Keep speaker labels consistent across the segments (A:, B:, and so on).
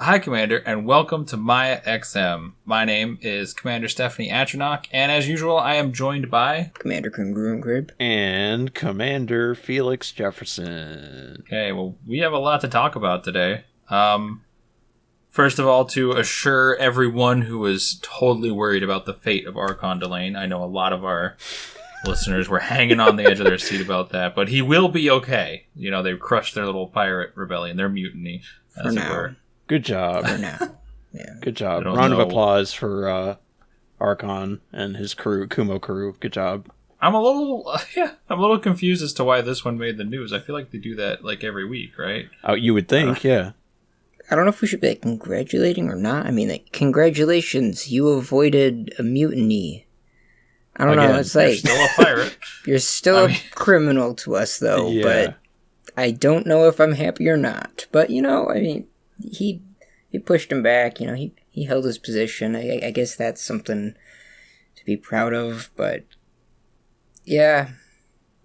A: Hi, Commander, and welcome to Maia XM. My name is Commander Stephanie Atronach, and as usual, I am joined by...
B: Commander Congruent Crib.
C: And Commander Felix Jefferson.
A: Okay, well, we have a lot to talk about today. First of all, to assure everyone who was totally worried about the fate of Archon Delane, I know a lot of our listeners were hanging on the edge of their seat about that, but he will be okay. You know, they've crushed their little pirate rebellion, their mutiny, as it were.
C: Good job.
B: For now. Yeah.
C: Good job. Round of applause for Archon and his crew, Kumo crew. Good job.
A: I'm a little confused as to why this one made the news. I feel like they do that like every week, right?
C: Oh, you would think, yeah.
B: I don't know if we should be congratulating or not. I mean, congratulations, you avoided a mutiny. I don't know. It's like
A: you're still a pirate.
B: You're still a criminal to us, though. Yeah. But I don't know if I'm happy or not. But he pushed him back. He held his position. I guess that's something to be proud of. But yeah,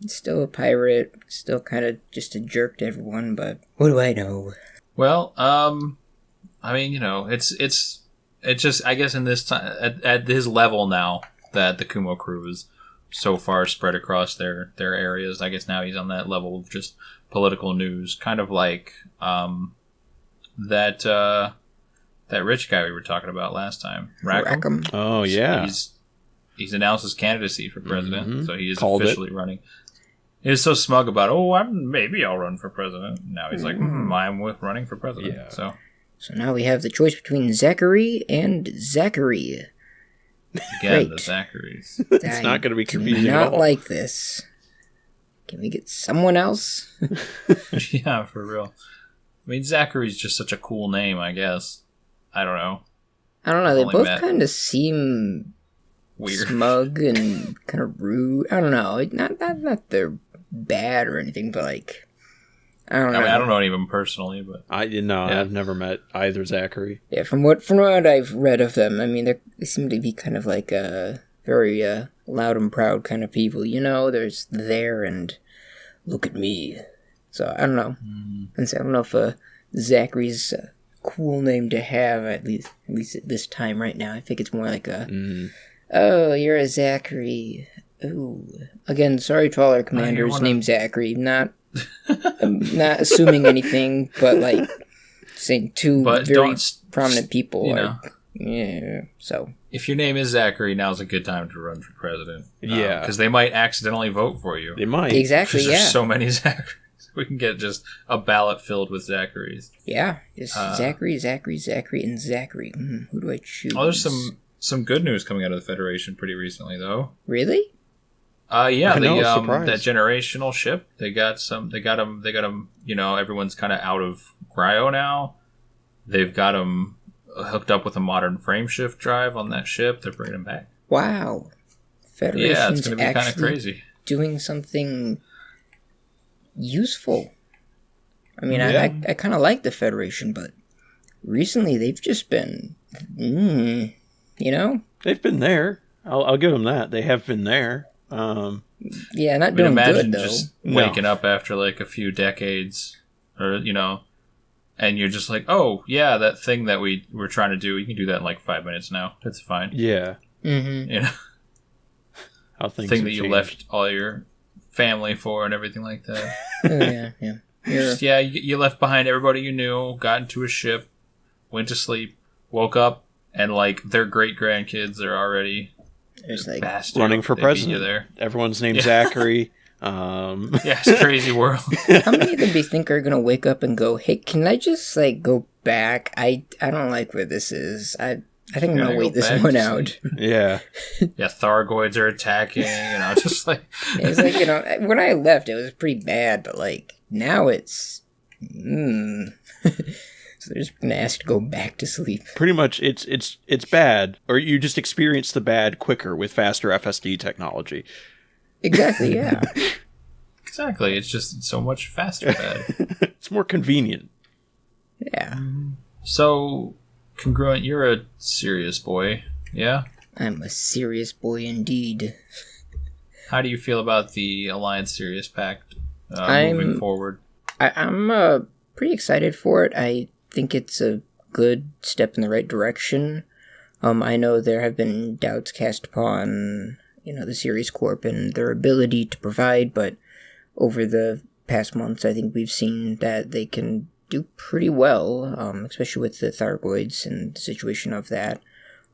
B: he's still a pirate. Still kind of just a jerk to everyone. But what do I know?
A: Well, it's just, I guess in this time at his level now that the Kumo crew is so far spread across their areas. I guess now he's on that level of just political news, kind of like that rich guy we were talking about last time, Rackham.
C: Oh yeah,
A: he's announced his candidacy for president, so he is officially running. He was so smug about, maybe I'll run for president. Now he's like, I'm running for president. Yeah. So
B: now we have the choice between Zachary and Zachary.
A: Again, the Zacharys.
C: It's not going to be confusing at all.
B: Not like this. Can we get someone else?
A: Yeah, for real. I mean, Zachary's just such a cool name, I guess. I don't know.
B: They both kind of seem
A: weird,
B: smug, and kind of rude. I don't know. Not they're bad or anything, but I don't know.
A: I don't know any of them personally, but
C: I've never met either Zachary.
B: Yeah, from what I've read of them, they seem to be kind of like a very loud and proud kind of people. There's there and look at me. So I don't know. And so I don't know if Zachary's a cool name to have at least at this time right now. I think it's more like oh, you're a Zachary. Ooh. Again, sorry to all our commanders named Zachary. Not assuming anything, but saying two very prominent people yeah. So
A: if your name is Zachary, now's a good time to run for president.
C: Yeah,
A: because they might accidentally vote for you.
C: They might
B: exactly. Yeah,
A: there's so many Zacharys. We can get just a ballot filled with Zacharys.
B: Yeah, just Zachary, and Zachary. Who do I choose?
A: Oh, there's some good news coming out of the Federation pretty recently, though.
B: Really?
A: Yeah, that generational ship. They got them. Everyone's kind of out of cryo now. They've got them hooked up with a modern frameshift drive on that ship. They're bringing them back.
B: Wow, Federation's
A: yeah, it's going to be kind of crazy.
B: Doing something useful. I kind of like the Federation, but recently they've just been,
C: They've been there. I'll give them that. They have been there.
B: Yeah, not doing good though.
A: Just waking up after a few decades, or and you're just like, oh yeah, that thing that we were trying to do, you can do that in 5 minutes now. That's fine.
C: Yeah.
B: Mm-hmm.
C: How things
A: thing that you left all your family for and everything like that.
B: Yeah.
A: You left behind everybody you knew, got into a ship, went to sleep, woke up, and their great grandkids are already
C: running for president. There. Everyone's named Zachary.
A: It's a crazy world.
B: How many of them do you think are gonna wake up and go, "Hey, can I just go back? I don't like where this is. I think I'm gonna wait this one out."
C: Yeah.
A: Yeah, Thargoids are attacking. Just
B: it's when I left, it was pretty bad, but now it's. So they're just gonna ask to go back to sleep.
C: Pretty much, it's bad, or you just experience the bad quicker with faster FSD technology.
B: Exactly. Yeah.
A: Exactly. It's just so much faster bad.
C: It's more convenient.
B: Yeah.
A: So, Congruent, you're a serious boy, yeah?
B: I'm a serious boy indeed.
A: How do you feel about the Alliance Sirius Pact moving forward?
B: I'm pretty excited for it. I think it's a good step in the right direction. I know there have been doubts cast upon, the Sirius Corp and their ability to provide, but over the past months, I think we've seen that they can do pretty well, especially with the Thargoids and the situation of that.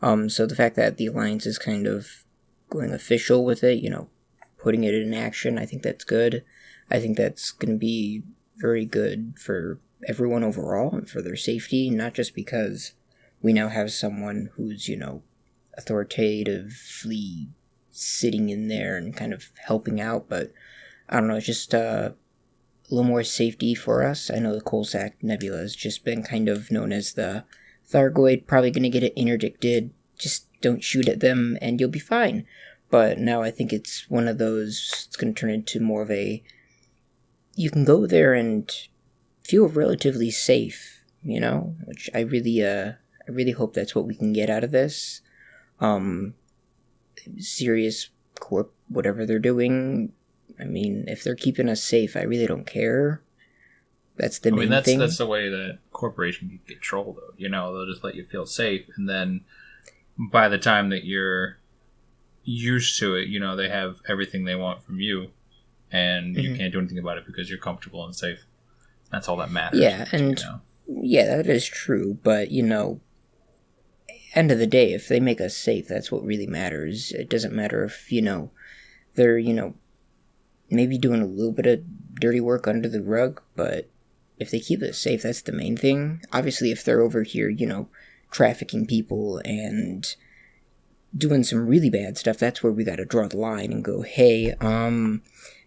B: So the fact that the Alliance is kind of going official with it, putting it in action, I think that's good. I think that's going to be very good for everyone overall and for their safety, not just because we now have someone who's, authoritatively sitting in there and kind of helping out, but I don't know, it's just a little more safety for us. I know the Coalsack Nebula has just been kind of known as the Thargoid, probably going to get it interdicted, just don't shoot at them and you'll be fine. But now I think it's one of those, it's going to turn into more of a, you can go there and feel relatively safe, which I really hope that's what we can get out of this. Sirius Corp, whatever they're doing, I mean, if they're keeping us safe, I really don't care. That's the main thing.
A: That's the way that corporation can control, though. They'll just let you feel safe, and then by the time that you're used to it, they have everything they want from you, and you can't do anything about it because you're comfortable and safe. That's all that matters.
B: Yeah, yeah, that is true, but, end of the day, if they make us safe, that's what really matters. It doesn't matter if, they're, maybe doing a little bit of dirty work under the rug, but if they keep us safe, that's the main thing. Obviously, if they're over here, trafficking people and doing some really bad stuff, that's where we gotta draw the line and go, hey,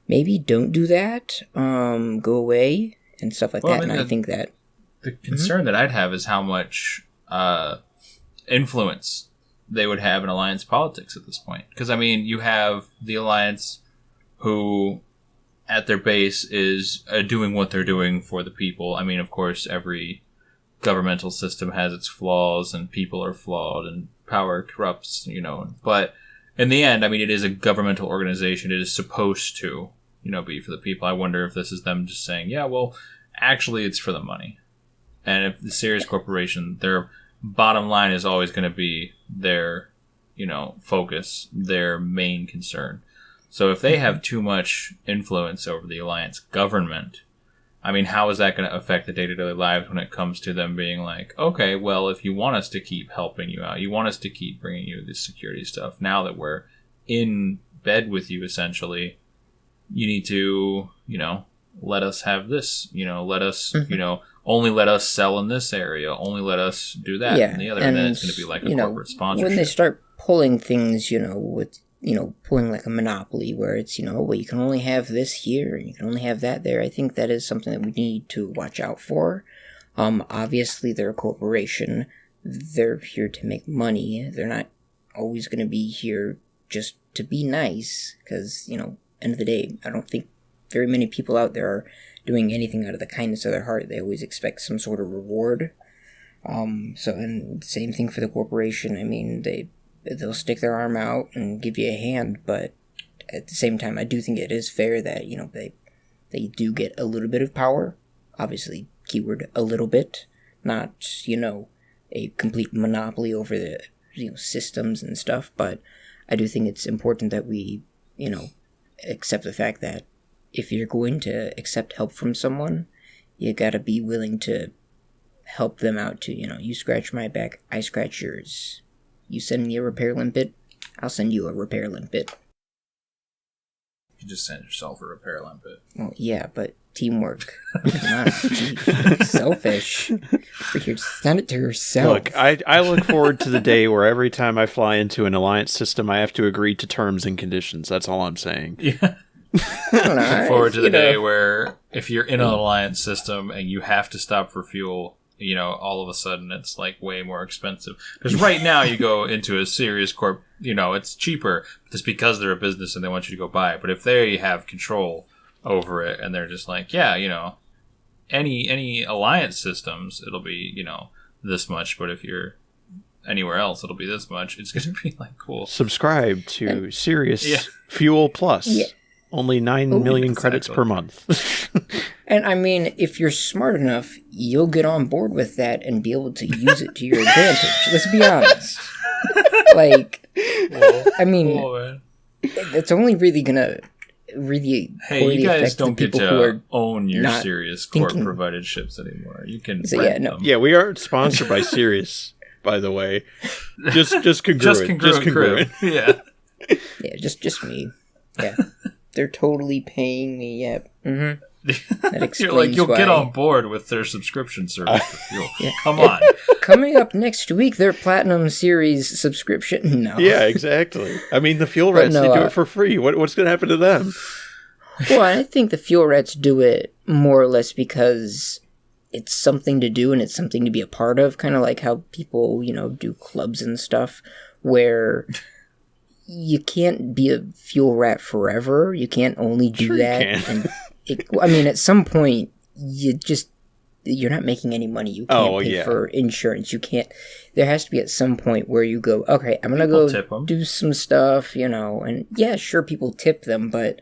B: maybe don't do that, go away, and stuff like that, and I think that...
A: The concern that I'd have is how much influence they would have in Alliance politics at this point. Because, you have the Alliance who, at their base, is doing what they're doing for the people. Of course, every governmental system has its flaws, and people are flawed, and power corrupts, But in the end, it is a governmental organization. It is supposed to, be for the people. I wonder if this is them just saying, yeah, well, actually, it's for the money. And if the Sirius Corporation, their bottom line is always going to be their, focus, their main concern. So if they have too much influence over the Alliance government, how is that going to affect the day-to-day lives when it comes to them being like, okay, well, if you want us to keep helping you out, you want us to keep bringing you this security stuff, now that we're in bed with you, essentially, you need to, let us have this, let us, only let us sell in this area, only let us do that and the other, and then it's going to be like a corporate sponsorship.
B: When they start pulling things, with, pulling like a monopoly where it's, well, you can only have this here and you can only have that there, I think that is something that we need to watch out for. Obviously, they're a corporation. They're here to make money. They're not always going to be here just to be nice because, end of the day, I don't think very many people out there are doing anything out of the kindness of their heart. They always expect some sort of reward. And the same thing for the corporation. They'll stick their arm out and give you a hand, but at the same time, I do think it is fair that, they do get a little bit of power. Obviously, keyword a little bit, not, a complete monopoly over the, systems and stuff, but I do think it's important that we, accept the fact that if you're going to accept help from someone, you gotta be willing to help them out too. You scratch my back, I scratch yours. You send me a repair limpet, I'll send you a repair limpet.
A: You just send yourself a repair limpet.
B: Well, yeah, but teamwork. Come on, geez, selfish. For here, send it to yourself.
C: Look, I look forward to the day where every time I fly into an Alliance system, I have to agree to terms and conditions. That's all I'm saying.
A: Yeah.
B: I don't know.
A: Look forward to the day where if you're in an Alliance system and you have to stop for fuel, all of a sudden it's like way more expensive. Because right now you go into a Sirius Corp, it's cheaper just because they're a business and they want you to go buy it. But if they have control over it and they're just like, yeah, any Alliance systems, it'll be, this much. But if you're anywhere else, it'll be this much. It's going to be like cool.
C: Subscribe to Sirius Fuel Plus.
B: Yeah.
C: Only 9 million credits per month.
B: And I mean, if you're smart enough, you'll get on board with that and be able to use it to your advantage. Let's be honest. Like, I mean, it's only really gonna
A: Hey, you guys don't get to own your
B: not
A: Sirius Corp-provided ships anymore. You can
B: So,
A: rent them.
C: Yeah, we aren't sponsored by Sirius, by the way. Just congruent.
A: Just congruent. Yeah.
B: Yeah, just me. Yeah. They're totally paying me, yeah. Mm-hmm. That explains
A: You're like, you'll
B: why.
A: get on board with their subscription service for fuel.
B: Yeah.
A: Come on.
B: Coming up next week, their Platinum Series subscription. No.
C: Yeah, exactly. I mean, the fuel rats, they do it for free. What's going to happen to them?
B: Well, I think the fuel rats do it more or less because it's something to do and it's something to be a part of. Kind of like how people, do clubs and stuff where you can't be a fuel rat forever. You can't only do that. And at some point, you're not making any money. You can't pay for insurance. You can't. There has to be at some point where you go, okay, I'm going to go do some stuff, and yeah, sure, people tip them, but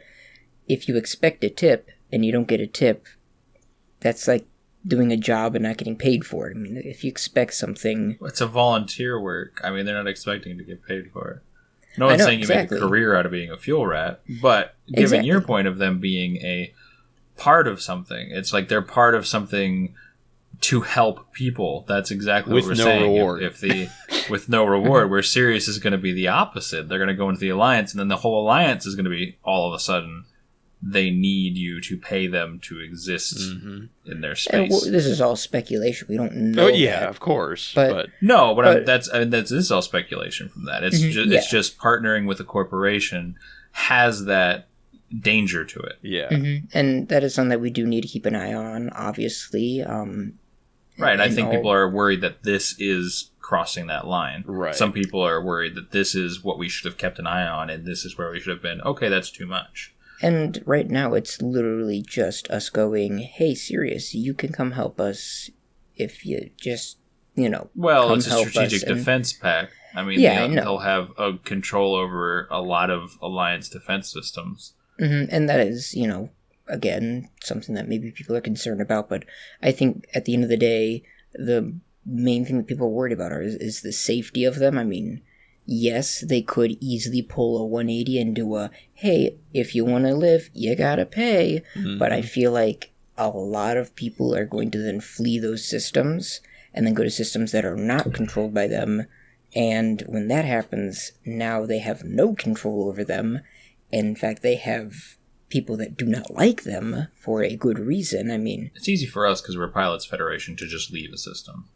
B: if you expect a tip and you don't get a tip, that's like doing a job and not getting paid for it. I mean, if you expect something...
A: It's a volunteer work. I mean, they're not expecting to get paid for it. No one's saying you make a career out of being a fuel rat, but given your point of them being a part of something, it's like they're part of something to help people. That's exactly what we're saying.
C: Reward.
A: With no reward, where Sirius is going to be the opposite. They're going to go into the Alliance, and then the whole Alliance is going to be all of a sudden they need you to pay them to exist in their space.
B: This is all speculation. We don't know.
C: Oh yeah, of course. But
A: this is all speculation from that. It's it's just partnering with a corporation has that danger to it.
C: Yeah.
B: Mm-hmm. And that is something that we do need to keep an eye on, obviously.
A: Right. I think people are worried that this is crossing that line.
C: Right.
A: Some people are worried that this is what we should have kept an eye on and this is where we should have been. Okay, that's too much.
B: And right now, it's literally just us going, hey, Sirius, you can come help us if you just,
A: Well, it's a strategic defense pack. I mean, they'll have a control over a lot of Alliance defense systems.
B: Mm-hmm. And that is, again, something that maybe people are concerned about. But I think at the end of the day, the main thing that people are worried about is the safety of them. I mean... Yes, they could easily pull a 180 and do a, hey, if you want to live, you gotta pay. Mm-hmm. But I feel like a lot of people are going to then flee those systems and then go to systems that are not controlled by them. And when that happens, now they have no control over them. And in fact, they have people that do not like them for a good reason. I mean...
A: It's easy for us because we're a Pilots Federation to just leave a system.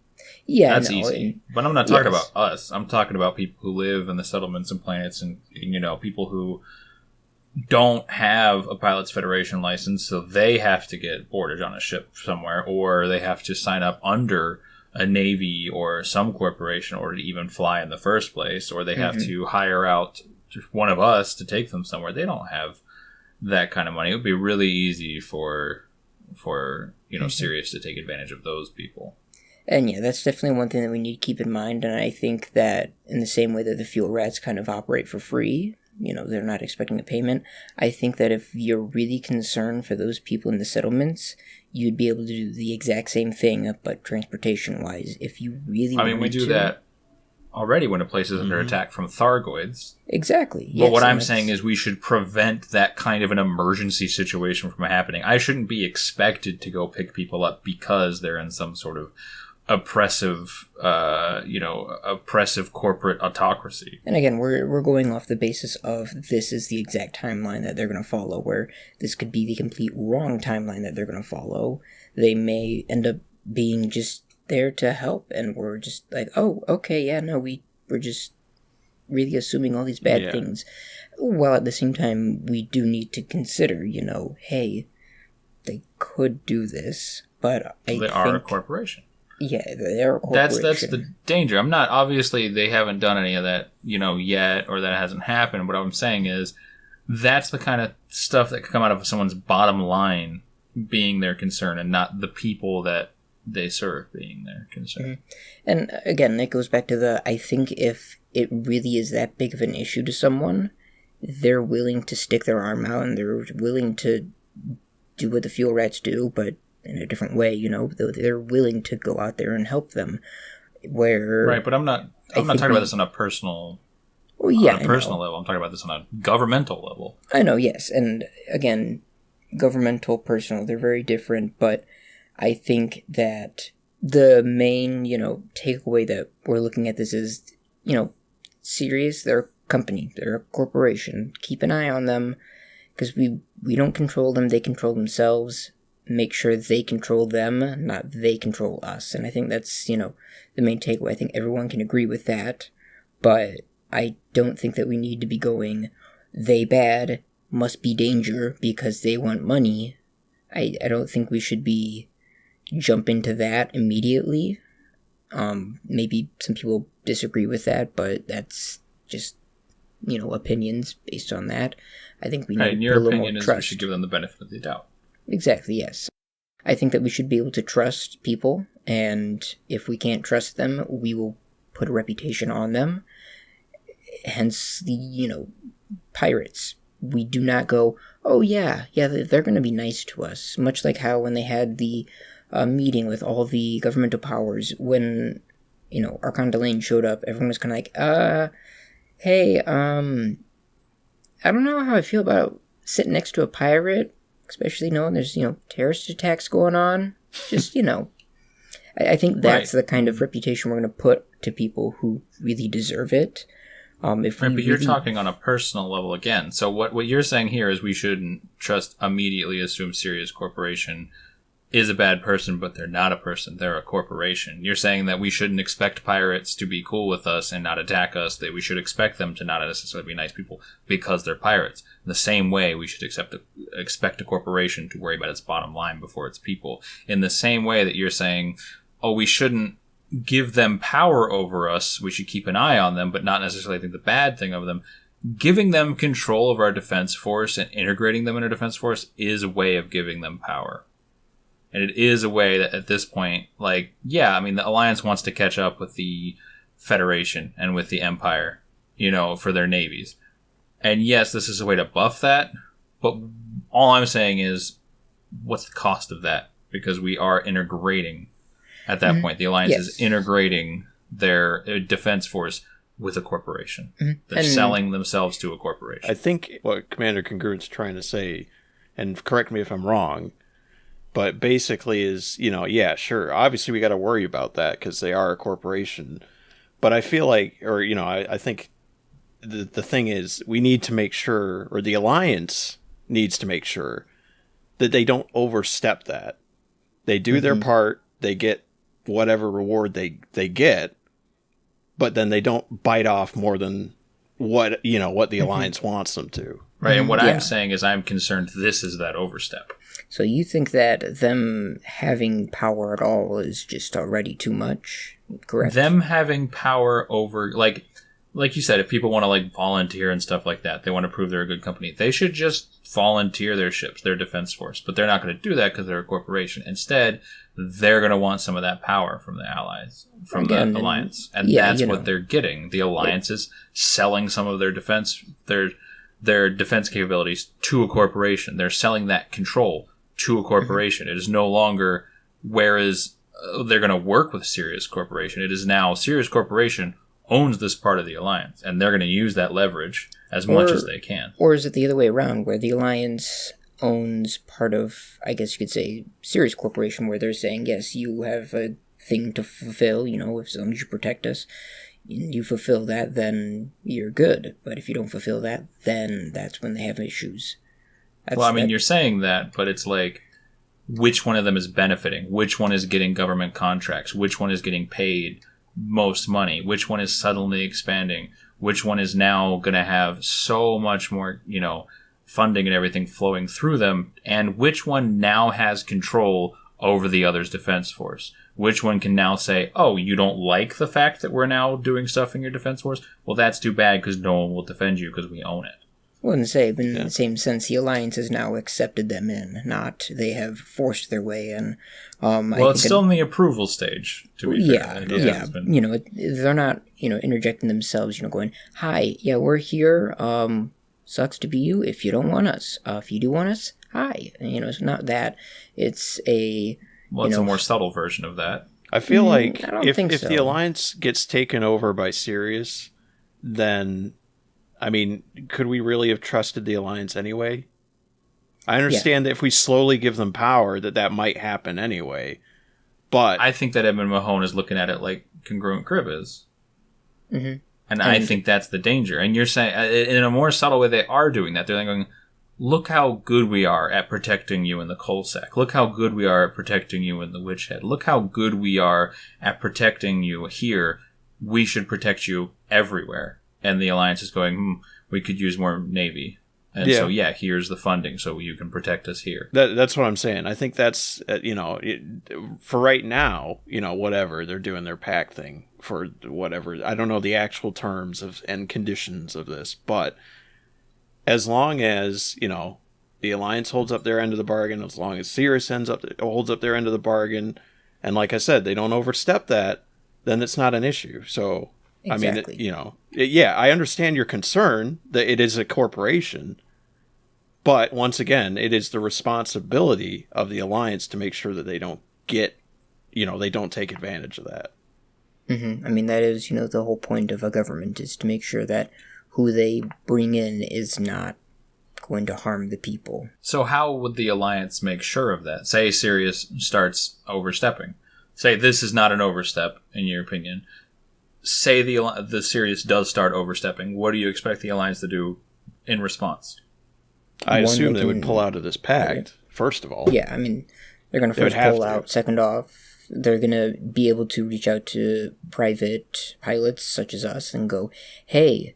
B: Yeah,
A: that's easy. But I'm not talking about us. I'm talking about people who live in the settlements and planets and people who don't have a Pilots Federation license, so they have to get boarded on a ship somewhere, or they have to sign up under a navy or some corporation in order to even fly in the first place, or they have to hire out one of us to take them somewhere. They don't have that kind of money. It would be really easy for Sirius to take advantage of those people.
B: And yeah, that's definitely one thing that we need to keep in mind. And I think that in the same way that the fuel rats kind of operate for free, they're not expecting a payment. I think that if you're really concerned for those people in the settlements, you'd be able to do the exact same thing, but transportation-wise. If you really wanted to.
A: We do that already when a place is under attack from Thargoids.
B: Exactly.
A: But what I'm saying is we should prevent that kind of an emergency situation from happening. I shouldn't be expected to go pick people up because they're in some sort of oppressive corporate autocracy.
B: And again, we're going off the basis of this is the exact timeline that they're going to follow, where this could be the complete wrong timeline that they're going to follow. They may end up being just there to help, and we're just like, oh, okay, yeah, no, we're just really assuming all these bad things. While at the same time, we do need to consider, hey, they could do this, but
A: they are a corporation.
B: Yeah, they're a corporation.
A: That's the danger. I'm not, obviously they haven't done any of that, yet, or that hasn't happened. What I'm saying is that's the kind of stuff that could come out of someone's bottom line being their concern and not the people that they serve being their concern.
B: And again, it goes back to I think if it really is that big of an issue to someone, they're willing to stick their arm out and they're willing to do what the fuel rats do, but in a different way, they're willing to go out there and help them.
A: Right, but I'm not talking about this on a personal level. I'm talking about this on a governmental level.
B: I know, yes. And again, governmental, personal, they're very different, but I think that the main, takeaway that we're looking at this is, Sirius, they're a company, they're a corporation. Keep an eye on them, because we don't control them, they control themselves. Make sure they control them, not they control us. And I think that's, the main takeaway. I think everyone can agree with that, but I don't think that we need to be going, they bad, must be danger because they want money. I don't think we should be jump into that immediately. Maybe some people disagree with that, but that's just, opinions based on that. I think we need
A: and your
B: a little
A: opinion
B: more
A: is
B: trust.
A: we should give them the benefit of the doubt.
B: Exactly, yes. I think that we should be able to trust people, and if we can't trust them, we will put a reputation on them. Hence the, pirates. We do not go, oh yeah, they're going to be nice to us. Much like how when they had the meeting with all the governmental powers, when, Archon Delane showed up, everyone was kind of like, hey, I don't know how I feel about sitting next to a pirate, especially knowing there's, terrorist attacks going on. Just, I think that's the kind of reputation we're going to put to people who really deserve it.
A: But you're talking on a personal level again. So what you're saying here is we shouldn't just immediately assume Sirius Corporation is a bad person, but they're not a person. They're a corporation. You're saying that we shouldn't expect pirates to be cool with us and not attack us, that we should expect them to not necessarily be nice people because they're pirates. In the same way, we should expect a corporation to worry about its bottom line before its people. In the same way that you're saying, we shouldn't give them power over us, we should keep an eye on them, but not necessarily think the bad thing of them. Giving them control of our defense force and integrating them in our defense force is a way of giving them power. And it is a way that at this point, the Alliance wants to catch up with the Federation and with the Empire, for their navies. And yes, this is a way to buff that, but all I'm saying is, what's the cost of that? Because we are integrating. At that point, the Alliance is integrating their defense force with a corporation. Mm-hmm. They're selling themselves to a corporation.
C: I think what Commander Congruent's trying to say, and correct me if I'm wrong, but basically is, sure, obviously we got to worry about that because they are a corporation. But I feel like, I think the thing is we need to make sure, or the Alliance needs to make sure that they don't overstep that. They do their part, they get whatever reward they get, but then they don't bite off more than what the Alliance wants them to.
A: Right, and what I'm saying is I'm concerned this is that overstep.
B: So you think that them having power at all is just already too much, correct?
A: Them having power over, like you said, if people want to volunteer and stuff like that, they want to prove they're a good company, they should just volunteer their ships, their defense force. But they're not going to do that because they're a corporation. Instead, they're going to want some of that power from the allies, from the Alliance. And that's what they're getting. The Alliance is selling some of their defense capabilities to a corporation. They're selling that control to a corporation. It is no longer, whereas they're going to work with Sirius Corporation, it is now Sirius Corporation owns this part of the Alliance, and they're going to use that leverage as much as they can.
B: Or is it the other way around, where the Alliance owns part of, I guess you could say, Sirius Corporation, where they're saying, yes, you have a thing to fulfill, as long as you protect us, you fulfill that, then you're good. But if you don't fulfill that, then that's when they have issues.
A: You're saying that, but it's which one of them is benefiting? Which one is getting government contracts? Which one is getting paid most money? Which one is suddenly expanding? Which one is now going to have so much more, funding and everything flowing through them? And which one now has control over the other's defense force? Which one can now say, oh, you don't like the fact that we're now doing stuff in your defense force? Well, that's too bad because no one will defend you because we own it.
B: Wouldn't say, but in the same sense, the Alliance has now accepted them in, not they have forced their way in.
A: It's still in the approval stage, to be fair.
B: They're not, interjecting themselves, going, hi, we're here, sucks to be you if you don't want us. If you do want us, hi. It's not that. It's a...
A: Well, it's a more subtle version of that.
C: I feel like
B: I don't
C: if
B: think so.
C: the Alliance gets taken over by Sirius, then, I mean, could we really have trusted the Alliance anyway? I understand that if we slowly give them power, that might happen anyway. But
A: I think that Edmund Mahone is looking at it like Congruent Crib is.
B: Mm-hmm.
A: And I think that's the danger. And you're saying, in a more subtle way, they are doing that. They're going, look how good we are at protecting you in the coal sack. Look how good we are at protecting you in the witch head. Look how good we are at protecting you here. We should protect you everywhere. And the Alliance is going, we could use more Navy. And so, here's the funding so you can protect us here.
C: That's what I'm saying. I think that's, for right now, whatever, they're doing their pact thing for whatever. I don't know the actual terms and conditions of this, but as long as, the Alliance holds up their end of the bargain, as long as Sirius holds up their end of the bargain, and like I said, they don't overstep that, then it's not an issue. So,
B: Exactly.
C: I mean, I understand your concern that it is a corporation. But once again, it is the responsibility of the Alliance to make sure that they don't they don't take advantage of that.
B: Mm-hmm. I mean, that is, the whole point of a government is to make sure that who they bring in is not going to harm the people.
A: So how would the Alliance make sure of that? Say Sirius starts overstepping. Say this is not an overstep, in your opinion. Say the Sirius does start overstepping. What do you expect the Alliance to do in response?
C: I assume they would pull out of this pact, first of all.
B: Yeah, I mean, they're going to first pull out. Second off, they're going to be able to reach out to private pilots such as us and go, hey,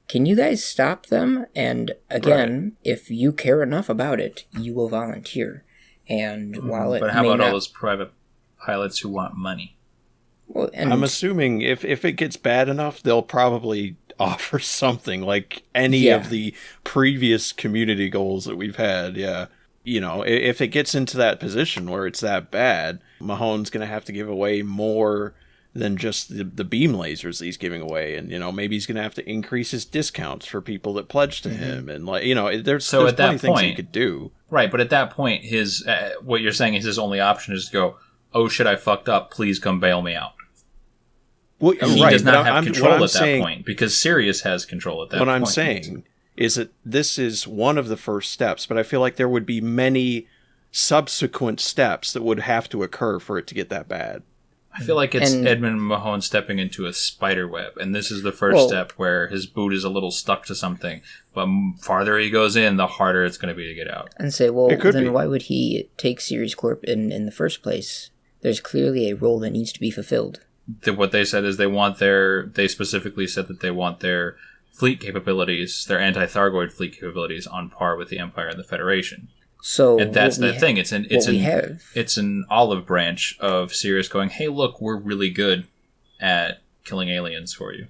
B: can you guys stop them? And again, if you care enough about it, you will volunteer. And while it
A: But how about all those private pilots who want money?
B: Well, and
C: I'm assuming if it gets bad enough, they'll probably offer something like any of the previous community goals that we've had. Yeah. If it gets into that position where it's that bad, Mahone's going to have to give away more than just the beam lasers that he's giving away. And, maybe he's going to have to increase his discounts for people that pledge to him. And there's plenty of things he could do.
A: Right. But at that point, his, what you're saying is his only option is to go, oh shit, I fucked up. Please come bail me out.
C: Well,
A: he does not have control at that point because Sirius has control at that point.
C: What I'm saying is that this is one of the first steps, but I feel like there would be many subsequent steps that would have to occur for it to get that bad.
A: I feel like it's Edmund Mahone stepping into a spider web, and this is the first step where his boot is a little stuck to something, but farther he goes in, the harder it's going to be to get out.
B: And say, why would he take Sirius Corp in the first place? There's clearly a role that needs to be fulfilled.
A: What they said is they specifically said that they want their fleet capabilities, their anti-Thargoid fleet capabilities on par with the Empire and the Federation.
B: So
A: and that's the thing. It's an olive branch of Sirius going, hey, look, we're really good at killing aliens for you.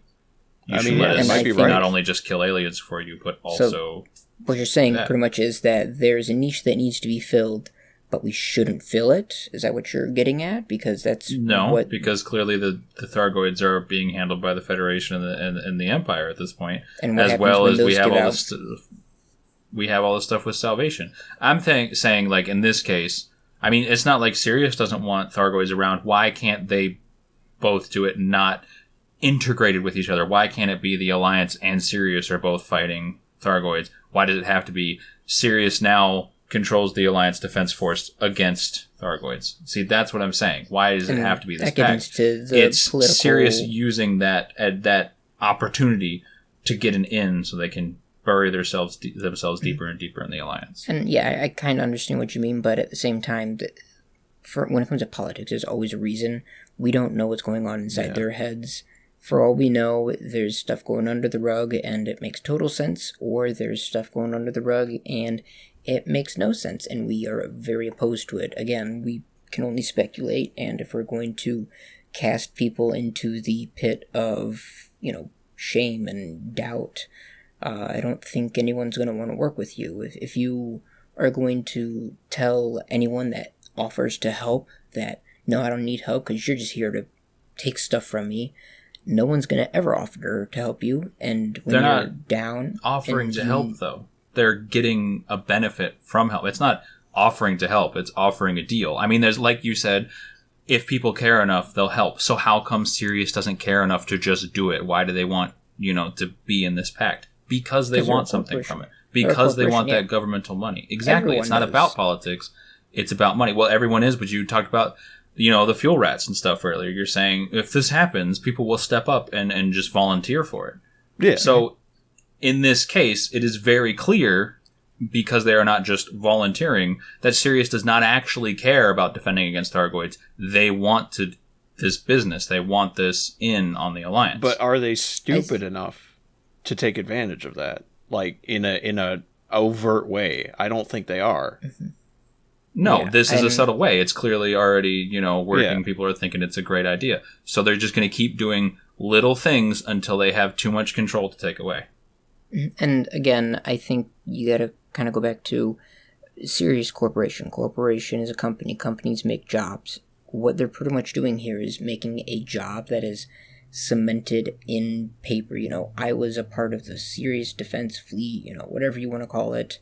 A: You should let us not only just kill aliens for you, but also... So
B: what you're saying pretty much is that there's a niche that needs to be filled, but we shouldn't fill it? Is that what you're getting at? Because that's
A: because clearly the Thargoids are being handled by the Federation and the Empire at this point, and as well as we have all this stuff with Salvation. I'm saying, like, in this case, I mean, it's not like Sirius doesn't want Thargoids around. Why can't they both do it not integrated with each other? Why can't it be the Alliance and Sirius are both fighting Thargoids? Why does it have to be Sirius now controls the Alliance Defense Force against Thargoids? See, that's what I'm saying. Why does it have to be this pact? It's Sirius using that opportunity to get an in so they can bury themselves deeper and deeper in the Alliance.
B: And I kind of understand what you mean, but at the same time, when it comes to politics, there's always a reason. We don't know what's going on inside their heads. For all we know, there's stuff going under the rug and it makes total sense, or there's stuff going under the rug and it makes no sense, and we are very opposed to it. Again, we can only speculate, and if we're going to cast people into the pit of, shame and doubt, I don't think anyone's going to want to work with you. If you are going to tell anyone that offers to help that, no, I don't need help because you're just here to take stuff from me, no one's going to ever offer to help you. And when
A: They're
B: you're
A: not
B: down...
A: offering to help, though. They're getting a benefit from help. It's not offering to help. It's offering a deal. I mean, there's, like you said, if people care enough, they'll help. So how come Sirius doesn't care enough to just do it? Why do they want, to be in this pact? Because they want something from it. Because they want that governmental money. Exactly. It's not about politics. It's about money. Well, everyone is, but you talked about, the fuel rats and stuff earlier. You're saying if this happens, people will step up and just volunteer for it.
C: Yeah.
A: So in this case, it is very clear, because they are not just volunteering, that Sirius does not actually care about defending against Thargoids. They want this business. They want this in on the Alliance.
C: But are they stupid enough to take advantage of that? Like, in a overt way? I don't think they are.
B: Mm-hmm.
A: No, this is a subtle way. It's clearly already, working.
C: Yeah.
A: People are thinking it's a great idea. So they're just going to keep doing little things until they have too much control to take away.
B: And again, I think you got to kind of go back to Sirius Corporation. Corporation is a company. Companies make jobs. What they're pretty much doing here is making a job that is cemented in paper. I was a part of the Sirius Defense Fleet, whatever you want to call it.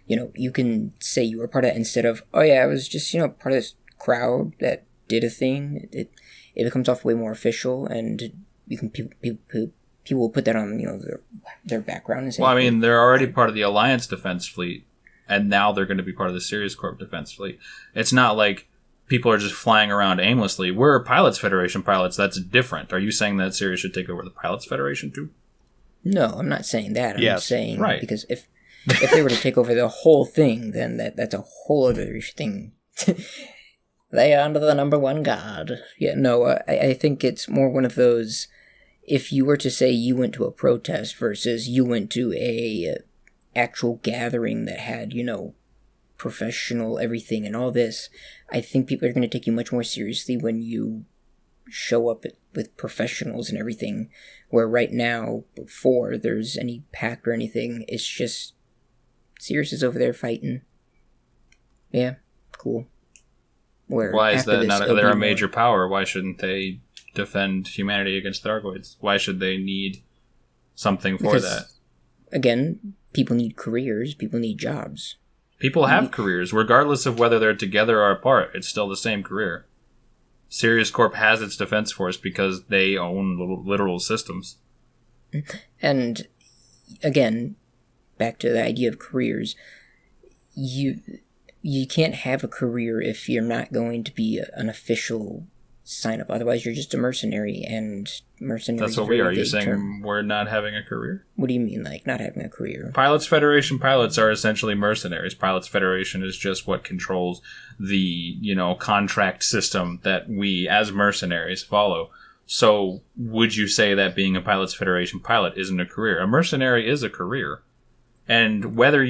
B: You can say you were part of it instead of, oh yeah, I was just, part of this crowd that did a thing. It becomes off way more official, and you can people will put that on, their background and say,
A: well, I mean, they're already part of the Alliance Defense Fleet, and now they're going to be part of the Sirius Corp Defense Fleet. It's not like people are just flying around aimlessly. We're Pilots Federation pilots. That's different. Are you saying that Sirius should take over the Pilots Federation too?
B: No, I'm not saying that. I'm saying,
A: right.
B: Because if they were to take over the whole thing, then that's a whole other thing. They are under the number one god. Yeah, no, I think it's more one of those, if you were to say you went to a protest versus you went to a actual gathering that had, professional everything and all this, I think people are going to take you much more seriously when you show up with professionals and everything, where right now, before there's any pact or anything, it's just Sirius is over there fighting. Yeah, cool.
A: Why is that not? They're a major power. Why shouldn't they defend humanity against Thargoids? Why should they need something for that?
B: Again, people need careers. People need jobs.
A: People have careers, regardless of whether they're together or apart. It's still the same career. Sirius Corp has its defense force because they own literal systems.
B: And again, back to the idea of careers, you can't have a career if you're not going to be an official sign-up. Otherwise, you're just a mercenary, and mercenary.
A: That's what we are. You're saying we're not having a career?
B: What do you mean, like, not having a career?
A: Pilots Federation pilots are essentially mercenaries. Pilots Federation is just what controls the, contract system that we, as mercenaries, follow. So, would you say that being a Pilots Federation pilot isn't a career? A mercenary is a career. And whether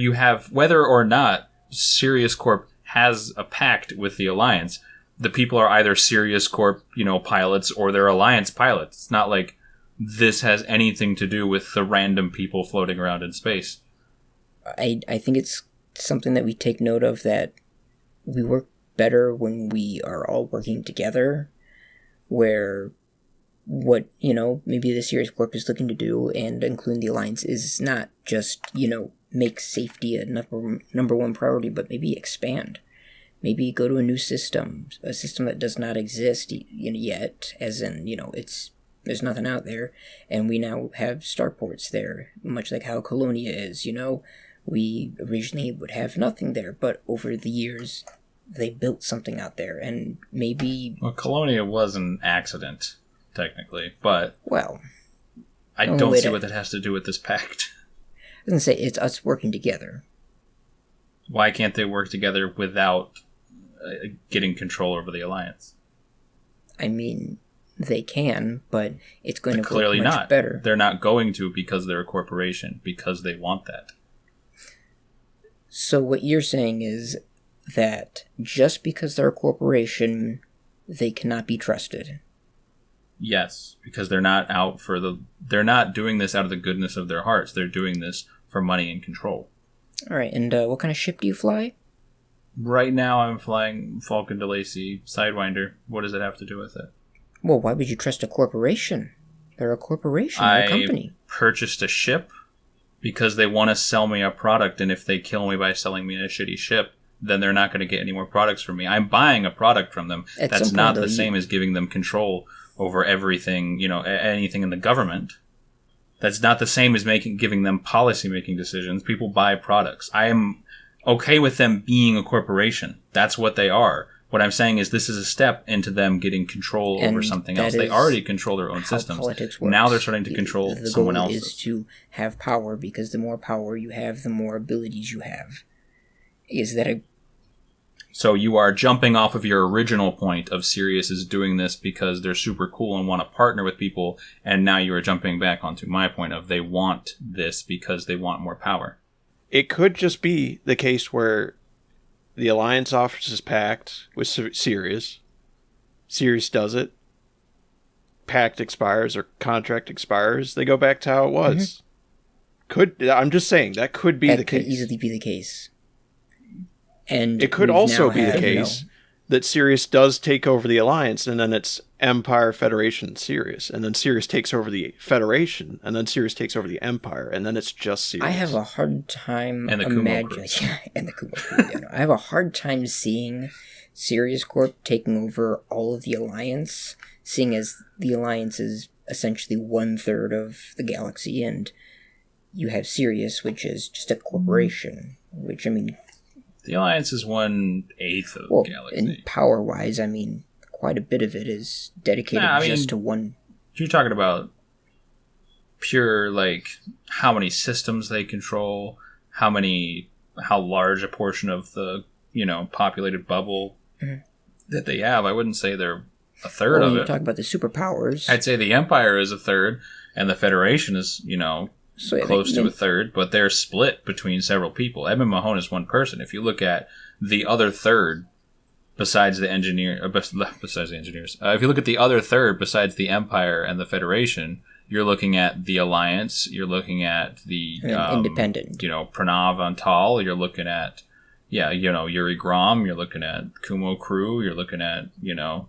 A: or not Sirius Corp has a pact with the Alliance, the people are either Sirius Corp, pilots, or they're Alliance pilots. It's not like this has anything to do with the random people floating around in space.
B: I think it's something that we take note of, that we work better when we are all working together, where what, maybe the Sirius Corp is looking to do, and including the Alliance, is not just, make safety a number one priority, but maybe expand. Maybe go to a new system, a system that does not exist yet, as in, there's nothing out there, and we now have starports there, much like how Colonia is, We originally would have nothing there, but over the years, they built something out there, and maybe...
A: Well, Colonia was an accident, technically, but...
B: Well...
A: I don't see what that has to do with this pact.
B: I was going to say, it's us working together.
A: Why can't they work together without getting control over the Alliance?
B: I mean, they can, but it's going to
A: clearly
B: work much
A: not
B: better.
A: They're not going to, because they're a corporation, because they want that.
B: So what you're saying is that just because they're a corporation, they cannot be trusted.
A: Yes, because they're not they're not doing this out of the goodness of their hearts. They're doing this for money and control.
B: All right, and what kind of ship do you fly?
A: Right now, I'm flying Falcon de Lacy Sidewinder. What does it have to do with it?
B: Well, why would you trust a corporation? They're a corporation, they're a company.
A: Purchased a ship because they want to sell me a product, and if they kill me by selling me a shitty ship, then they're not going to get any more products from me. I'm buying a product from them. That's not the same as giving them control over everything, anything in the government. That's not the same as giving them policy-making decisions. People buy products. I am okay with them being a corporation. That's what they are. What I'm saying is this is a step into them getting control over something else. They already control their own systems. Now they're starting to control someone else's.
B: The goal is to have power, because the more power you have, the more abilities you have.
A: So you are jumping off of your original point of Sirius is doing this because they're super cool and want to partner with people, and now you are jumping back onto my point of they want this because they want more power.
C: It could just be the case where the Alliance office is packed with Sirius. Sirius does it. Pact expires or contract expires. They go back to how it was. I'm just saying that could be the case. That could
B: easily be the case. And
C: it could also be the case that Sirius does take over the Alliance, and then it's Empire, Federation, Sirius, and then Sirius takes over the Federation, and then Sirius takes over the Empire, and then it's just Sirius.
B: I have a hard time imagining, and the Kumo crew. I have a hard time seeing Sirius Corp taking over all of the Alliance, seeing as the Alliance is essentially 1/3 of the galaxy, and you have Sirius, which is just a corporation, which, I mean...
A: The Alliance is 1/8 of the galaxy.
B: And power-wise, I mean, quite a bit of it is dedicated just to one...
A: You're talking about pure, how many systems they control, how large a portion of the, populated bubble that they have. I wouldn't say they're a third of it.
B: You talk about the superpowers.
A: I'd say the Empire is a third, and the Federation is, close to a third, but they're split between several people. Edmund Mahone is one person. If you look at the other third, besides the engineers, if you look at the other third besides the Empire and the Federation, you're looking at the Alliance. You're looking at the
B: Independent.
A: Pranav Antal. You're looking at Yuri Grom. You're looking at Kumo Crew. You're looking at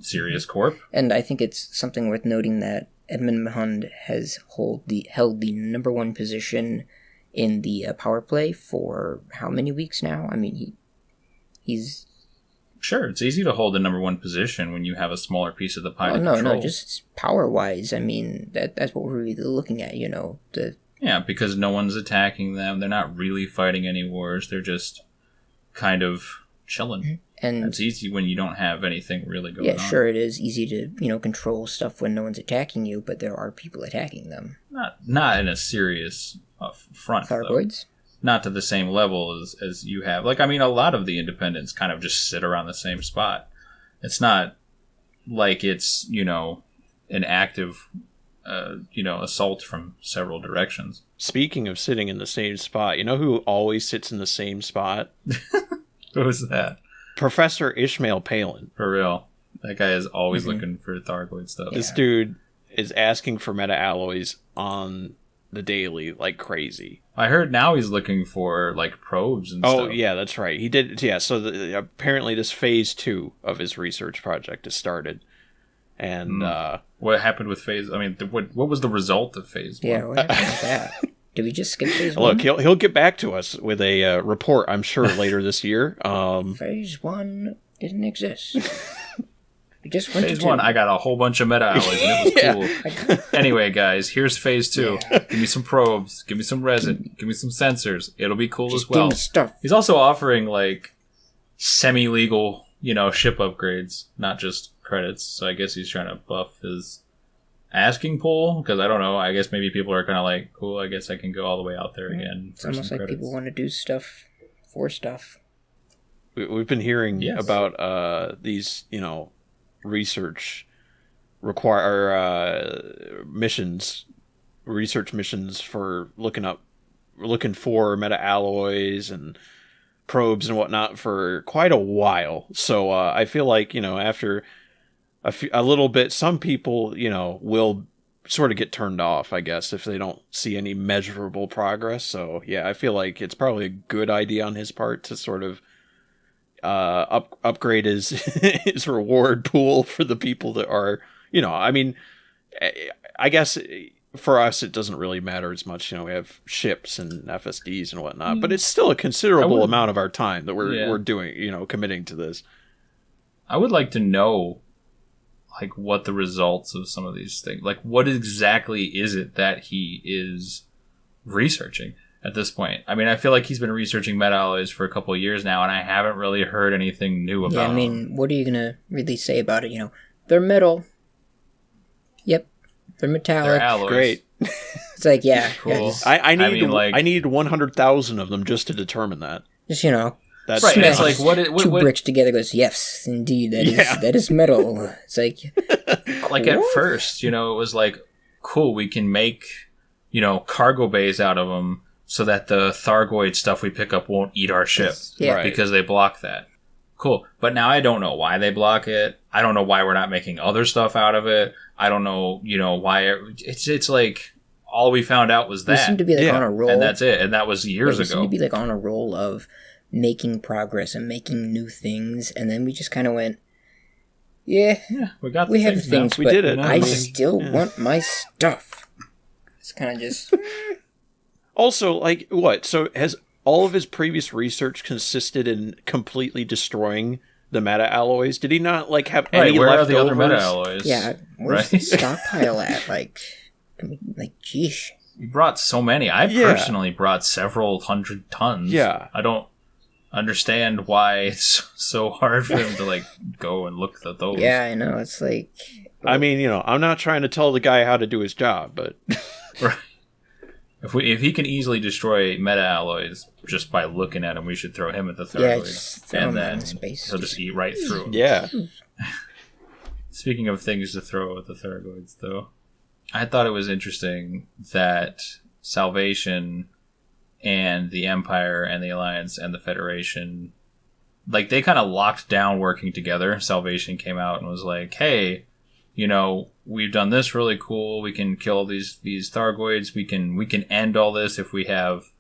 A: Sirius Corp.
B: And I think it's something worth noting that Edmund Mahond has held the number one position in the power play for how many weeks now? I mean, he's...
A: Sure, it's easy to hold the number one position when you have a smaller piece of the pie to control.
B: No, just power-wise. I mean, that's what we're really looking at,
A: Yeah, because no one's attacking them. They're not really fighting any wars. They're just kind of chilling. And it's easy when you don't have anything really going on.
B: Yeah, sure, it is easy to, control stuff when no one's attacking you, but there are people attacking them.
A: Not in a serious front,
B: Thargoids?
A: Not to the same level as you have. A lot of the independents kind of just sit around the same spot. It's not like it's, an active, assault from several directions.
C: Speaking of sitting in the same spot, you know who always sits in the same spot?
A: Who's that?
C: Professor Ishmael Palin.
A: For real. That guy is always looking for Thargoid stuff.
C: This dude is asking for meta-alloys on the daily like crazy.
A: I heard now he's looking for probes and stuff.
C: Oh, yeah, that's right. He did, yeah, so apparently this phase 2 of his research project has started. And,
A: what happened with phase... what was the result of phase 1?
B: Yeah, what happened with that? Did we just skip phase 1?
C: Look, he'll get back to us with a report, I'm sure, later this year.
B: Phase 1 didn't exist. We just went
A: phase
B: to
A: 1, I got a whole bunch of meta-alloys, and it was cool. Anyway, guys, here's phase 2. Yeah. Give me some probes. Give me some resin. Give me some sensors. It'll be cool
B: just
A: as well.
B: Give me stuff.
A: He's also offering, semi-legal, ship upgrades, not just credits. So I guess he's trying to buff his... asking pool, because I don't know, I guess maybe people are kind of cool, I guess I can go all the way out there again.
B: It's almost like people want to do stuff for stuff.
C: We've been hearing about these, research missions, research missions for looking for meta-alloys and probes and whatnot for quite a while. So I feel like, after a little bit, some people, will sort of get turned off, I guess, if they don't see any measurable progress. So, yeah, I feel like it's probably a good idea on his part to sort of upgrade his reward pool for the people that are, I guess for us, it doesn't really matter as much. We have ships and FSDs and whatnot, but it's still a considerable amount of our time that we're doing, committing to this.
A: I would like to know, like, what the results of some of these things, like, what exactly is it that he is researching at this point? I mean, I feel like he's been researching meta-alloys for a couple of years now, and I haven't really heard anything new about them.
B: I mean, what are you going to really say about it? They're metal. Yep. They're metallic.
A: They're alloys.
C: Great.
B: It's like,
A: Cool.
B: Yeah,
C: I need 100,000 of them just to determine that.
B: Just,
C: That's
A: right. It's like,
B: two bricks together goes, yes, indeed, that is metal. It's like...
A: Like, at first, it was like, cool, we can make, cargo bays out of them so that the Thargoid stuff we pick up won't eat our ship.
B: Yeah.
A: Because they block that. Cool. But now I don't know why they block it. I don't know why we're not making other stuff out of it. I don't know, why... It's like, all we found out was that.
B: We seem to be, on a roll.
A: And that's it. And that was years
B: we
A: ago.
B: seem to be, on a roll of making progress and making new things. And then we just kind of went, we have things,
C: we
B: but
C: did it.
B: I still want my stuff. It's kind of just...
C: Also, like, what? So has all of his previous research consisted in completely destroying the meta-alloys? Did he not, have any
A: where
C: leftovers?
A: are the other meta-alloys?
B: Yeah, where's the stockpile at? Geesh.
A: We brought so many. I personally brought several hundred tons.
C: Yeah.
A: I don't understand why it's so hard for him to, go and look at those.
B: Yeah, I know. It's like...
C: I mean, I'm not trying to tell the guy how to do his job, but...
A: Right. If he can easily destroy meta-alloys just by looking at him, we should throw him at the Thargoid. And then he'll just eat right through him.
C: Yeah.
A: Speaking of things to throw at the Thargoids, though, I thought it was interesting that Salvation and the Empire and the Alliance and the Federation, they kind of locked down working together. Salvation came out and was like, hey, we've done this really cool. We can kill these Thargoids. We can end all this if we have,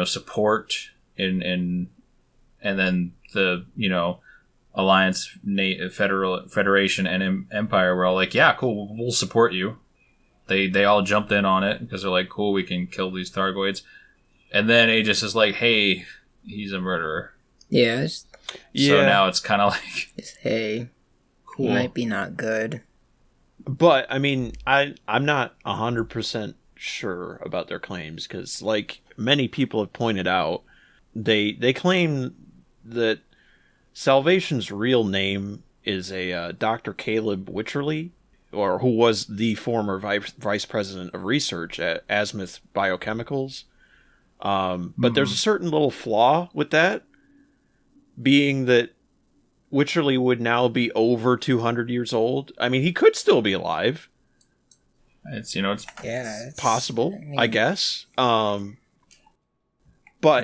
A: support and then the, Alliance, Federation, and Empire were all like, yeah, cool, we'll support you. They all jumped in on it because they're like, cool, we can kill these Thargoids. And then Aegis is like, hey, he's a murderer.
B: Yeah.
A: So now it's kind of like,
B: hey, cool. He might be not good.
C: But, I mean, I'm not 100% sure about their claims because, many people have pointed out, they claim that Salvation's real name is a Dr. Caleb Wycherley, or who was the former vice president of research at Azimuth Biochemicals. But there's a certain little flaw with that, being that Wycherley would now be over 200 years old. I mean, he could still be alive.
A: It's
C: possible, I guess. But,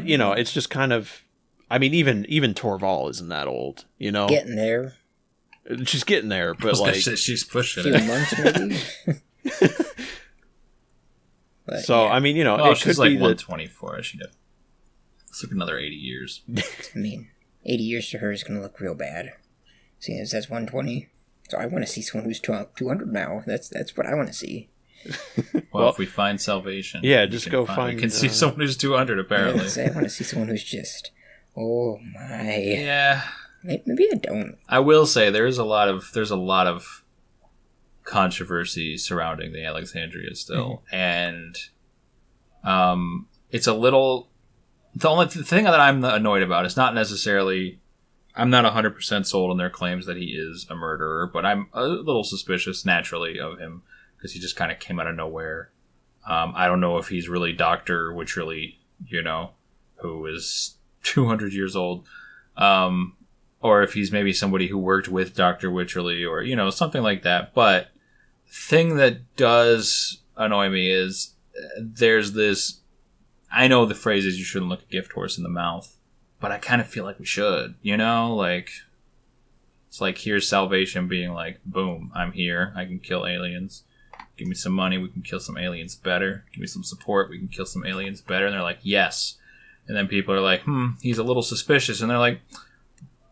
C: it's just kind of... I mean, even Torval isn't that old,
B: Getting there.
C: She's getting there, but
A: she's pushing
B: it. A few months, maybe?
C: So, I mean,
A: it
C: she's
A: could be 124. It's another 80 years.
B: I mean, 80 years to her is going to look real bad. Seeing as that's 120. So I want to see someone who's 200 now. That's what I want to see.
A: Well, if we find Salvation.
C: Yeah, just go find...
A: You can see someone who's 200, apparently.
B: I want to see someone who's just... Oh, my.
A: Yeah.
B: Maybe I don't.
A: I will say there's a lot of controversy surrounding the Alexandria still. And it's a little... The only thing that I'm annoyed about is not necessarily... I'm not 100% sold on their claims that he is a murderer, but I'm a little suspicious, naturally, of him, because he just kind of came out of nowhere. I don't know if he's really Dr. Wycherley, who is 200 years old, or if he's maybe somebody who worked with Dr. Wycherley, or, something like that. But thing that does annoy me is there's this... I know the phrase is you shouldn't look a gift horse in the mouth, but I kind of feel like we should, It's like, here's Salvation being like, boom, I'm here. I can kill aliens. Give me some money, we can kill some aliens better. Give me some support, we can kill some aliens better. And they're like, yes. And then people are like, he's a little suspicious. And they're like,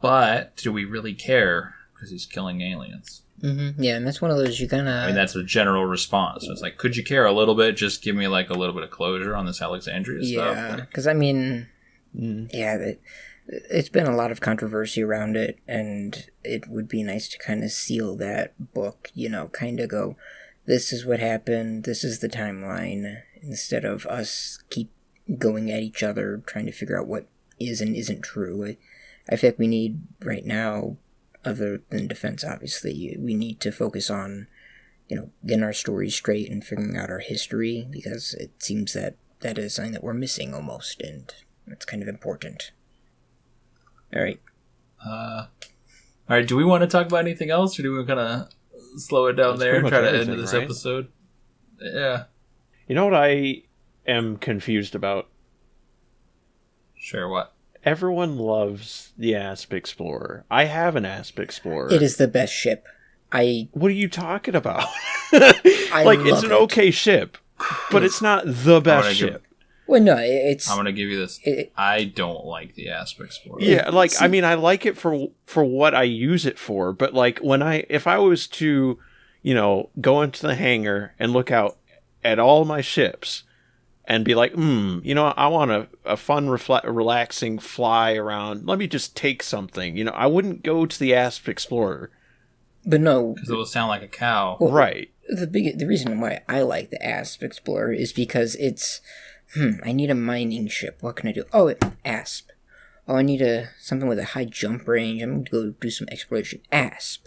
A: but do we really care? because he's killing aliens.
B: Mm-hmm. Yeah, and that's one of those you kind of...
A: I mean, that's a general response. It's like, could you care a little bit? Just give me, like, a little bit of closure on this Alexandria stuff.
B: Yeah, because, I mean, it's been a lot of controversy around it, and it would be nice to kind of seal that book, you know, kind of go, this is what happened, this is the timeline, instead of us keep going at each other, trying to figure out what is and isn't true. I feel like we need, right now, other than defense, obviously, we need to focus on, you know, getting our stories straight and figuring out our history, because it seems that that is something that we're missing almost, and it's kind of important. All right.
A: All right, do we want to talk about anything else, or do we kind of slow it down there and try to end this episode? Yeah.
C: You know what I am confused about?
A: Sure, what?
C: Everyone loves the Asp Explorer. I have an Asp Explorer.
B: It is the best ship.
C: What are you talking about?
B: I
C: like,
B: love
C: it's an okay ship, but it's not the best ship.
B: Well, no, it's...
A: I'm going to give you this. I don't like the Asp Explorer.
C: Yeah, like, I mean, I like it for what I use it for, but, like, if I was to, you know, go into the hangar and look out at all my ships and be like, you know, I want a fun, relaxing fly around. Let me just take something. You know, I wouldn't go to the Asp Explorer.
B: But no.
A: Because it will sound like a cow.
B: Well,
C: right.
B: The reason why I like the Asp Explorer is because it's, I need a mining ship. What can I do? Oh, Asp. Oh, I need something with a high jump range. I'm going to go do some exploration. Asp.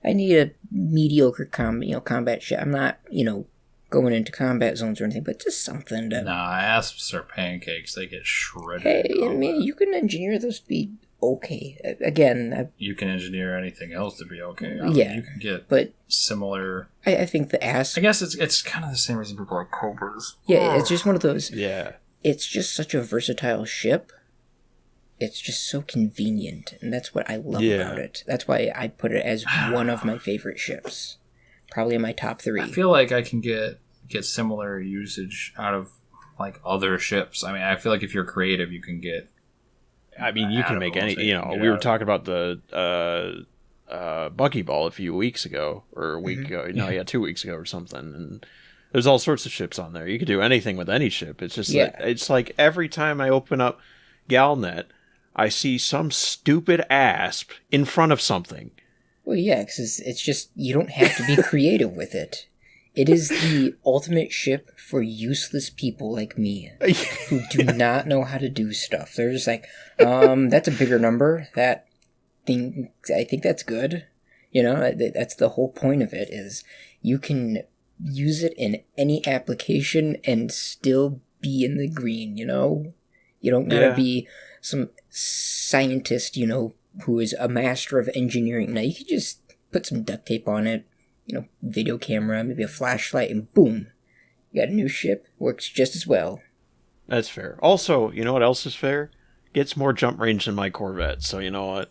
B: I need a mediocre combat ship. I'm not, you know, going into combat zones or anything, but just something to...
A: Nah, Asps are pancakes. They get shredded.
B: Hey, I mean, you can engineer those to be okay. Again...
A: you can engineer anything else to be okay.
B: Yeah.
A: You can get
B: but
A: similar...
B: I think the Asp...
A: I guess it's kind of the same reason people like Cobras.
B: Yeah, it's just one of those...
C: Yeah.
B: It's just such a versatile ship. It's just so convenient, and that's what I love about it. That's why I put it as one of my favorite ships. Probably in my top 3.
A: I feel like I can get similar usage out of like other ships. I mean, I feel like if you're creative, you can get.
C: I mean, you can make any. You know, we were talking about the Buckyball a few weeks ago, or a week ago. No, 2 weeks ago or something. And there's all sorts of ships on there. You could do anything with any ship. It's just that it's like every time I open up Galnet, I see some stupid Asp in front of something.
B: Well, yeah, because it's just, you don't have to be creative with it. It is the ultimate ship for useless people like me, who do not know how to do stuff. They're just like, that's a bigger number. That thing, I think that's good. You know, that's the whole point of it, is you can use it in any application and still be in the green, you know? You don't gotta be some scientist, you know, who is a master of engineering. Now, you could just put some duct tape on it, you know, video camera, maybe a flashlight, and boom, you got a new ship. Works just as well.
C: That's fair. Also, you know what else is fair? Gets more jump range than my Corvette, so you know what?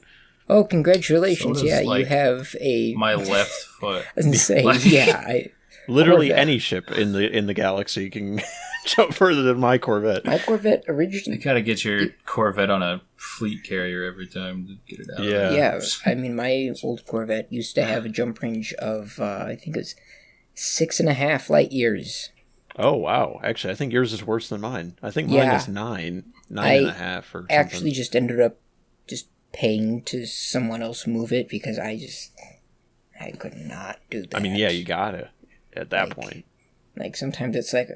B: Oh, congratulations.
A: So does,
B: you have a...
A: My left foot.
B: I was going to say,
C: Literally any ship in the galaxy can jump further than my Corvette.
B: My Corvette originally...
A: You gotta get your Corvette on a fleet carrier every time to get it out.
B: Yeah, I mean, my old Corvette used to have a jump range of, I think it was 6.5 light years.
C: Oh, wow. Actually, I think yours is worse than mine. I think mine is 9.5 or something.
B: Actually just ended up just paying to someone else move it because I could not do that.
C: I mean, yeah, you gotta at that point.
B: Like, sometimes it's like...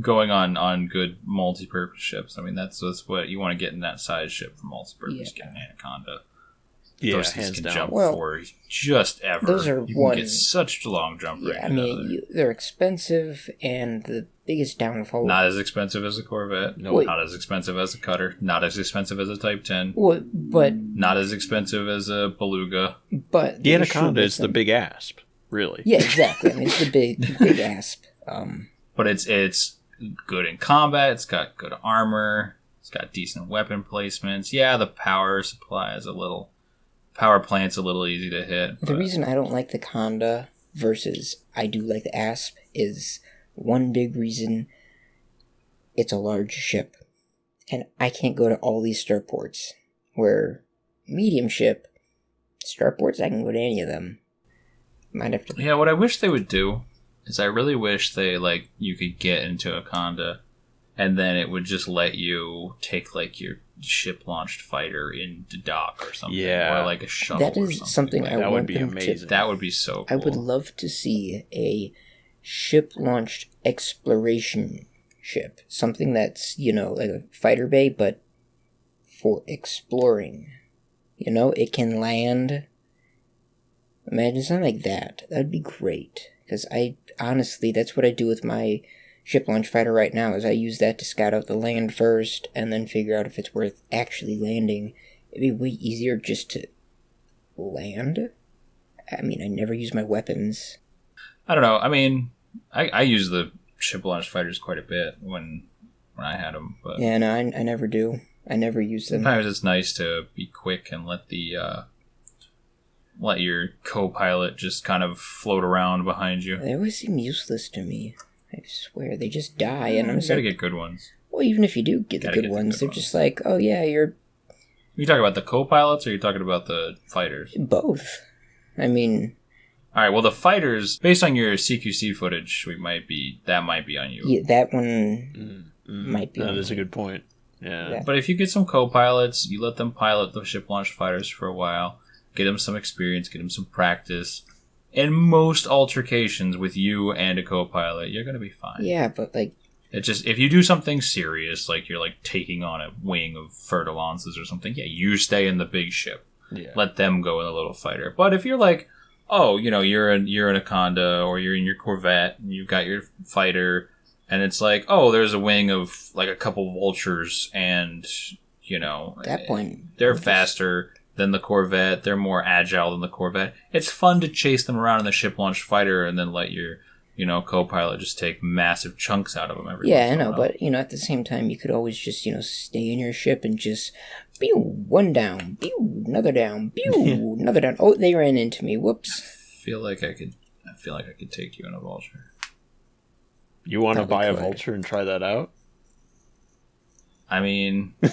A: Going on good multi-purpose ships. I mean, that's what you want to get in that size ship for multi-purpose. Get an Anaconda.
C: Yeah,
A: those
C: hands
A: can
C: down.
A: jump for just ever.
B: Those are
A: you can get such long jump range.
B: Yeah, I mean, they're expensive, and the biggest downfall...
A: Not as expensive as a Corvette. No, not as expensive as a Cutter. Not as expensive as a Type 10.
B: But...
A: Not as expensive as a Beluga.
B: But
C: the Anaconda is the big Asp, really.
B: Yeah, exactly. I mean, it's the big Asp.
A: But it's good in combat. It's got good armor. It's got decent weapon placements. Yeah, the power supply is power plant's a little easy to hit.
B: The reason I don't like the Conda versus I do like the Asp is one big reason. It's a large ship. And I can't go to all these starports. Where medium ship, Starports, I can go to any of them. Might have to.
A: Yeah, what I wish they would do is I really wish they, like, you could get into a conda and then it would just let you take, like, your ship-launched fighter into dock or something.
C: Yeah.
A: Or, like, a shuttle
B: That is
A: or
B: something
A: like
B: I
C: that
B: want
C: would be
B: them
C: amazing.
B: to...
A: That would be so cool.
B: I would love to see a ship-launched exploration ship. Something that's, like a fighter bay, but for exploring. It can land. Imagine something like that. That'd be great. Because honestly, that's what I do with my ship launch fighter right now, is I use that to scout out the land first, and then figure out if it's worth actually landing. It'd be way easier just to land. I mean, I never use my weapons.
A: I don't know. I mean, I use the ship launched fighters quite a bit when I had them. But
B: Yeah, no, I never do. I never use them.
A: sometimes it's nice to be quick and let your co-pilot just kind of float around behind you.
B: They always seem useless to me. I swear, they just die, and I'm
A: You
B: just
A: gotta
B: like,
A: get good ones.
B: well, even if you do get the
A: Gotta
B: good
A: get the
B: ones,
A: good
B: they're
A: ones.
B: just like, oh yeah, you're
A: You talking about the co-pilots, or are you talking about the fighters?
B: both. I mean,
A: All right. Well, the fighters, based on your CQC footage, that might be on you.
B: yeah, that one might be.
C: That
B: on
C: is a
B: me.
C: good point. Yeah.
A: But if you get some co-pilots, you let them pilot the ship launched fighters for a while, get them some experience, get them some practice. In most altercations with you and a co-pilot, you're gonna be fine.
B: Yeah, but like,
A: It's just, if you do something serious, like you're like taking on a wing of Fertilances or something, yeah, you stay in the big ship.
C: Yeah.
A: Let them go in the little fighter. But if you're like, oh, you're in a Conda or you're in your Corvette and you've got your fighter, and it's like, oh, there's a wing of like a couple vultures, and
B: at that point,
A: they're faster than the Corvette, they're more agile than the Corvette. It's fun to chase them around in the ship launched fighter and then let your co-pilot just take massive chunks out of them every
B: yeah,
A: once
B: I
A: in a
B: know,
A: while.
B: but at the same time, you could always just stay in your ship and just pew, one down, pew, another down, pew, another down. Oh, they ran into me. Whoops.
A: I feel like I could take you in a vulture.
C: You want to
B: Probably
C: buy a
B: could.
C: vulture and try that out?
A: I mean, it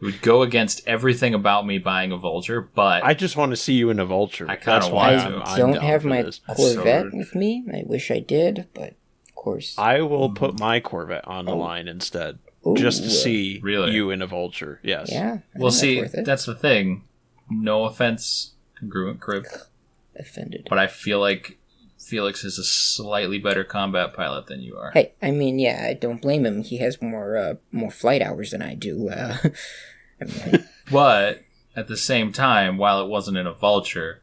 A: would go against everything about me buying a vulture, but
C: I just want to see you in a vulture.
A: I kinda
C: That's why
A: want to.
C: I'm
B: Don't
C: down
B: have
C: for
B: my
C: this.
B: Corvette
A: So-
B: with me. I wish I did, but of course.
C: I will put my Corvette on the line instead,
B: Ooh.
C: just to see
A: Really?
C: you in a vulture. Yes.
B: Yeah. I
A: well,
B: think
A: see,
B: that's worth it.
A: that's the thing. No offense, congruent crib,
B: Offended.
A: but I feel like Felix is a slightly better combat pilot than you are.
B: Hey, I mean, yeah, I don't blame him. He has more flight hours than I do. I mean,
A: But at the same time, while it wasn't in a vulture,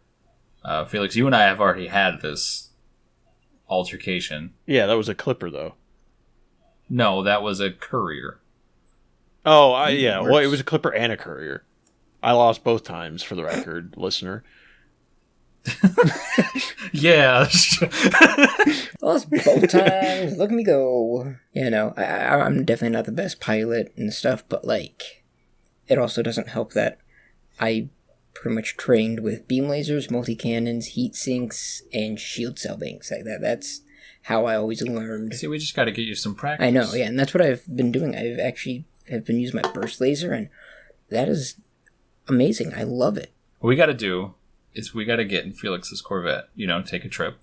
A: Felix, you and I have already had this altercation.
C: Yeah, that was a clipper though.
A: No, that was a courier.
C: Oh, yeah. Well, it
A: Works.
C: was a clipper and a courier. I lost both times, for the record, listener.
A: Yeah.
B: lost both times. Look at me go. I'm definitely not the best pilot and stuff, but it also doesn't help that I pretty much trained with beam lasers, multi-cannons, heat sinks, and shield cell banks like that. That's how I always learned.
A: See, we just got to get you some practice.
B: I know, yeah, and that's what I've been doing. I've actually have been using my burst laser, and that is amazing. I love it.
A: What we got to do is we got to get in Felix's Corvette, take a trip.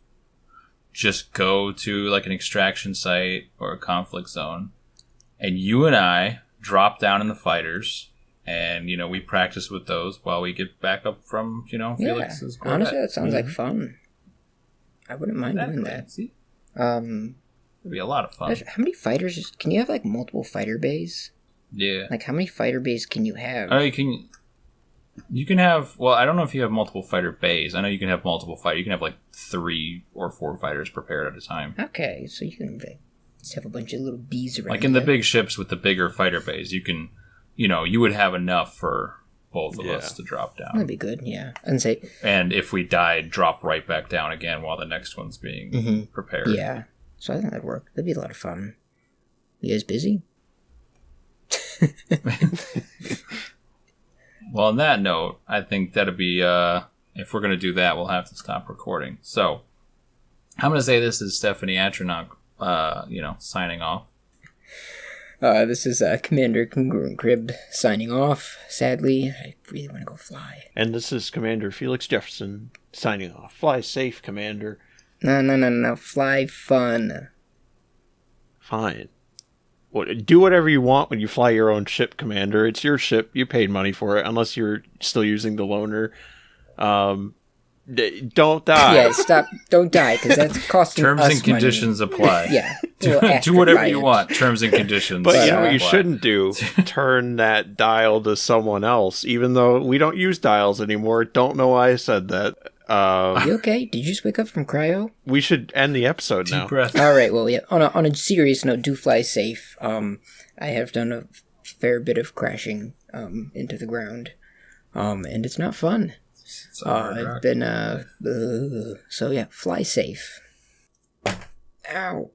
A: Just go to like an extraction site or a conflict zone, and you and I drop down in the fighters, and we practice with those while we get back up from Felix's Corvette.
B: Honestly, that sounds like fun. I wouldn't mind doing that.
A: See?
B: Um,
A: It'd be a lot of fun.
B: how many fighters? Can you have multiple fighter bays?
A: Yeah.
B: How many fighter bays can you have?
A: I know you can have, well, I don't know if you have multiple fighter bays. I know you can have multiple fighters. You can have 3 or 4 fighters prepared at a time.
B: Okay, so you can just have a bunch of little bees around.
A: Like in the
B: there.
A: big ships with the bigger fighter bays, you can, you would have enough for both of us to drop down.
B: That'd be good, yeah. And say,
A: And if we died, drop right back down again while the next one's being prepared.
B: yeah. So I think that'd work. That'd be a lot of fun. You guys busy?
A: Well, on that note, I think that'd be, if we're going to do that, we'll have to stop recording. So, I'm going to say this is Stephanie Atronach, signing off.
B: This is Commander Congruent Crib signing off. Sadly, I really want to go fly.
C: And this is Commander Felix Jefferson signing off. Fly safe, Commander.
B: No. Fly fun.
C: Fine. Do whatever you want when you fly your own ship, Commander. It's your ship. You paid money for it, unless you're still using the loaner. Don't die.
B: Yeah, stop. Don't die, because that's costing
A: Terms
B: us
A: and conditions
B: money.
A: apply.
B: Yeah.
A: Do whatever you want. Terms and conditions.
C: But you know what you
A: apply.
C: shouldn't do? Turn that dial to someone else, even though we don't use dials anymore. Don't know why I said that.
B: You okay? Did you just wake up from cryo?
C: We should end the episode now.
A: Deep breath.
B: All right. Well, yeah. On a serious note, do fly safe. I have done a fair bit of crashing into the ground, and it's not fun. I've been so yeah. Fly safe. Ow.